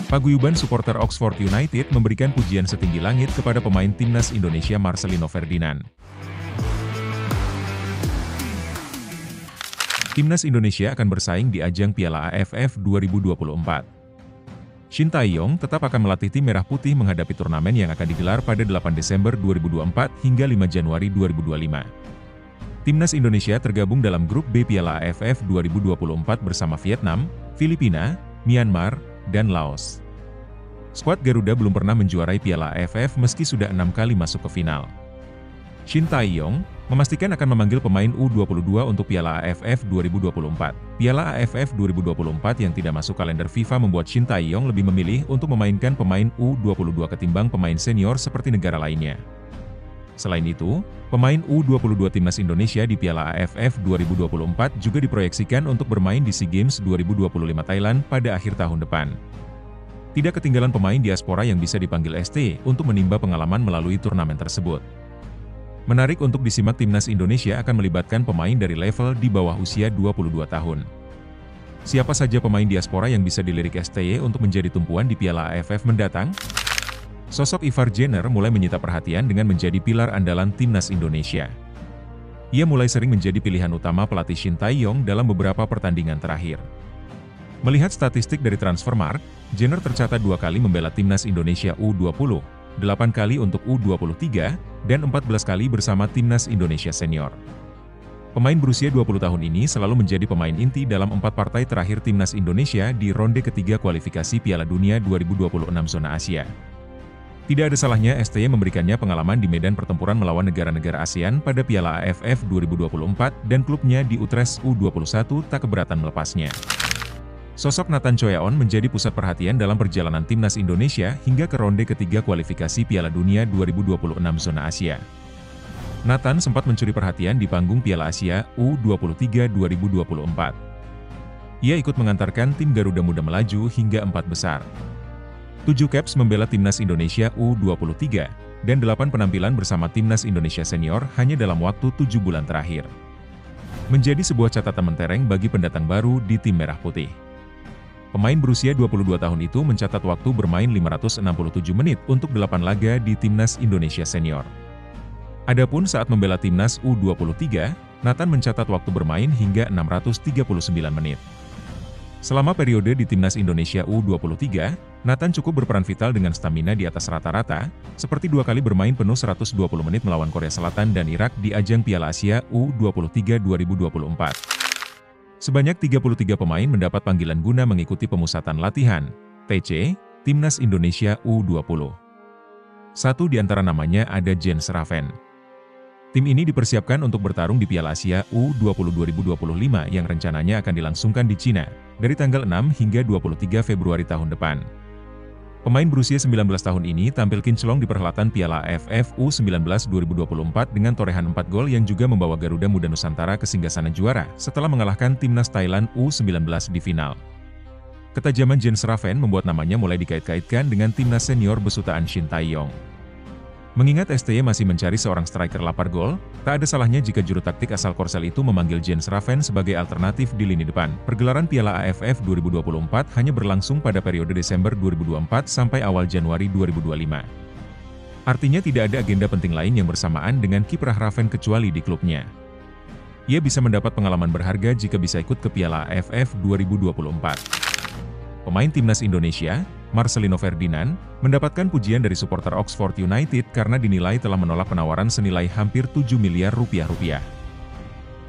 Paguyuban supporter Oxford United memberikan pujian setinggi langit kepada pemain timnas Indonesia Marcelino Ferdinand. Timnas Indonesia akan bersaing di ajang Piala AFF 2024. Shin Tae-yong tetap akan melatih tim Merah Putih menghadapi turnamen yang akan digelar pada 8 Desember 2024 hingga 5 Januari 2025. Timnas Indonesia tergabung dalam grup B Piala AFF 2024 bersama Vietnam, Filipina, Myanmar, dan Laos. Skuad Garuda belum pernah menjuarai Piala AFF meski sudah 6 kali masuk ke final. Shin Tae-yong memastikan akan memanggil pemain U22 untuk Piala AFF 2024. Piala AFF 2024 yang tidak masuk kalender FIFA membuat Shin Tae-yong lebih memilih untuk memainkan pemain U22 ketimbang pemain senior seperti negara lainnya. Selain itu, pemain U22 Timnas Indonesia di Piala AFF 2024 juga diproyeksikan untuk bermain di SEA Games 2025 Thailand pada akhir tahun depan. Tidak ketinggalan pemain diaspora yang bisa dipanggil ST untuk menimba pengalaman melalui turnamen tersebut. Menarik untuk disimak, Timnas Indonesia akan melibatkan pemain dari level di bawah usia 22 tahun. Siapa saja pemain diaspora yang bisa dilirik STY untuk menjadi tumpuan di Piala AFF mendatang? Sosok Ivar Jenner mulai menyita perhatian dengan menjadi pilar andalan Timnas Indonesia. Ia mulai sering menjadi pilihan utama pelatih Shin Tae-yong dalam beberapa pertandingan terakhir. Melihat statistik dari Transfermarkt, Jenner tercatat 2 kali membela Timnas Indonesia U20, 8 kali untuk U23, dan 14 kali bersama Timnas Indonesia Senior. Pemain berusia 20 tahun ini selalu menjadi pemain inti dalam 4 partai terakhir Timnas Indonesia di ronde ketiga kualifikasi Piala Dunia 2026 zona Asia. Tidak ada salahnya STY memberikannya pengalaman di medan pertempuran melawan negara-negara ASEAN pada Piala AFF 2024 dan klubnya di Utrecht U21 tak keberatan melepasnya. Sosok Nathan Choeon menjadi pusat perhatian dalam perjalanan Timnas Indonesia hingga ke ronde ketiga kualifikasi Piala Dunia 2026 zona Asia. Nathan sempat mencuri perhatian di panggung Piala Asia U23 2024. Ia ikut mengantarkan tim Garuda Muda melaju hingga 4 besar. 7 caps membela Timnas Indonesia U23, dan 8 penampilan bersama Timnas Indonesia Senior hanya dalam waktu 7 bulan terakhir. Menjadi sebuah catatan mentereng bagi pendatang baru di tim Merah Putih. Pemain berusia 22 tahun itu mencatat waktu bermain 567 menit untuk 8 laga di Timnas Indonesia Senior. Adapun saat membela Timnas U23, Nathan mencatat waktu bermain hingga 639 menit. Selama periode di Timnas Indonesia U23, Nathan cukup berperan vital dengan stamina di atas rata-rata, seperti 2 kali bermain penuh 120 menit melawan Korea Selatan dan Irak di ajang Piala Asia U23 2024. Sebanyak 33 pemain mendapat panggilan guna mengikuti pemusatan latihan, TC, Timnas Indonesia U20. Satu di antara namanya ada Jens Raven. Tim ini dipersiapkan untuk bertarung di Piala Asia U20 2025 yang rencananya akan dilangsungkan di Cina, dari tanggal 6 hingga 23 Februari tahun depan. Pemain berusia 19 tahun ini tampil kinclong di perhelatan Piala AFF U19 2024 dengan torehan 4 gol yang juga membawa Garuda Muda Nusantara ke singgasana juara setelah mengalahkan Timnas Thailand U19 di final. Ketajaman Jens Raven membuat namanya mulai dikait-kaitkan dengan Timnas Senior besutaan Shin Tae-yong. Mengingat STY masih mencari seorang striker lapar gol, tak ada salahnya jika juru taktik asal Korsel itu memanggil Jens Raven sebagai alternatif di lini depan. Pergelaran Piala AFF 2024 hanya berlangsung pada periode Desember 2024 sampai awal Januari 2025. Artinya tidak ada agenda penting lain yang bersamaan dengan kiprah Raven kecuali di klubnya. Ia bisa mendapat pengalaman berharga jika bisa ikut ke Piala AFF 2024. Pemain Timnas Indonesia, Marcelino Ferdinand, mendapatkan pujian dari supporter Oxford United karena dinilai telah menolak penawaran senilai hampir 7 miliar rupiah.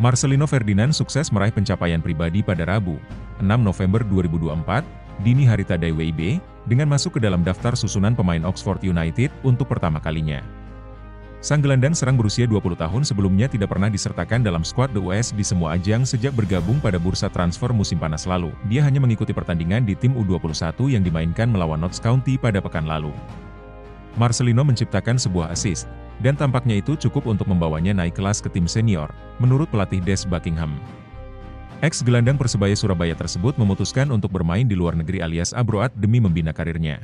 Marcelino Ferdinand sukses meraih pencapaian pribadi pada Rabu, 6 November 2024, dini hari tadai WIB, dengan masuk ke dalam daftar susunan pemain Oxford United untuk pertama kalinya. Sang gelandang serang berusia 20 tahun sebelumnya tidak pernah disertakan dalam skuad The US di semua ajang sejak bergabung pada bursa transfer musim panas lalu. Dia hanya mengikuti pertandingan di tim U21 yang dimainkan melawan Notts County pada pekan lalu. Marcelino menciptakan sebuah assist, dan tampaknya itu cukup untuk membawanya naik kelas ke tim senior, menurut pelatih Des Buckingham. Ex-gelandang Persebaya Surabaya tersebut memutuskan untuk bermain di luar negeri alias abroad demi membina karirnya.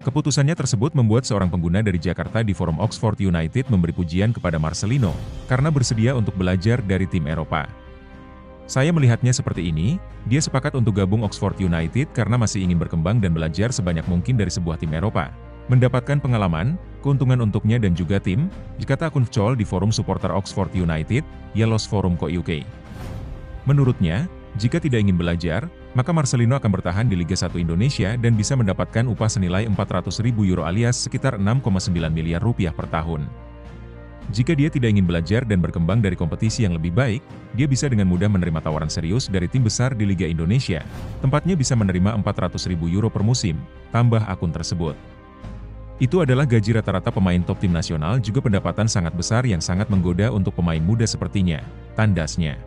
Keputusannya tersebut membuat seorang pengguna dari Jakarta di forum Oxford United memberi pujian kepada Marcelino, karena bersedia untuk belajar dari tim Eropa. Saya melihatnya seperti ini, dia sepakat untuk gabung Oxford United karena masih ingin berkembang dan belajar sebanyak mungkin dari sebuah tim Eropa. Mendapatkan pengalaman, keuntungan untuknya dan juga tim, dikata akun Vchol di forum supporter Oxford United, Yellows Forum UK. Menurutnya, jika tidak ingin belajar, maka Marcelino akan bertahan di Liga 1 Indonesia dan bisa mendapatkan upah senilai 400.000 euro alias sekitar 6,9 miliar rupiah per tahun. Jika dia tidak ingin belajar dan berkembang dari kompetisi yang lebih baik, dia bisa dengan mudah menerima tawaran serius dari tim besar di Liga Indonesia. Tempatnya bisa menerima 400.000 euro per musim, tambah akun tersebut. Itu adalah gaji rata-rata pemain top tim nasional juga pendapatan sangat besar yang sangat menggoda untuk pemain muda sepertinya, tandasnya.